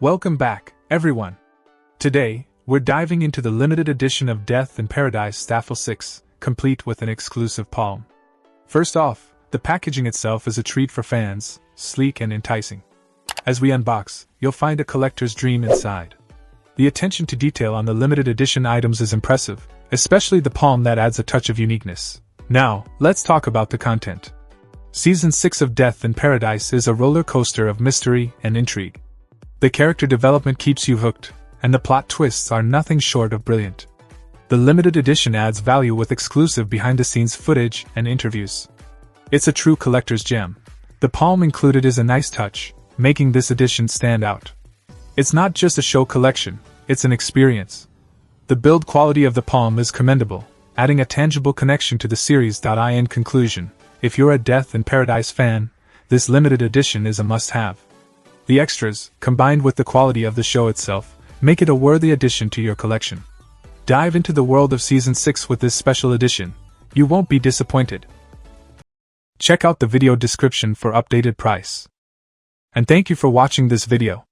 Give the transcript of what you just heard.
Welcome back, everyone. Today, we're diving into the limited edition of Death in Paradise Staffel 6, complete with an exclusive palm. First off, the packaging itself is a treat for fans, sleek and enticing. As we unbox, you'll find a collector's dream inside. The attention to detail on the limited edition items is impressive, especially the palm that adds a touch of uniqueness. Now, let's talk about the content. Season 6 of Death in Paradise is a roller coaster of mystery and intrigue. The character development keeps you hooked, and the plot twists are nothing short of brilliant. The limited edition adds value with exclusive behind-the-scenes footage and interviews. It's a true collector's gem. The palm included is a nice touch, making this edition stand out. It's not just a show collection, it's an experience. The build quality of the palm is commendable, adding a tangible connection to the series. In conclusion, if you're a Death in Paradise fan, this limited edition is a must-have. The extras, combined with the quality of the show itself, make it a worthy addition to your collection. Dive into the world of Season 6 with this special edition. You won't be disappointed. Check out the video description for updated price. And thank you for watching this video.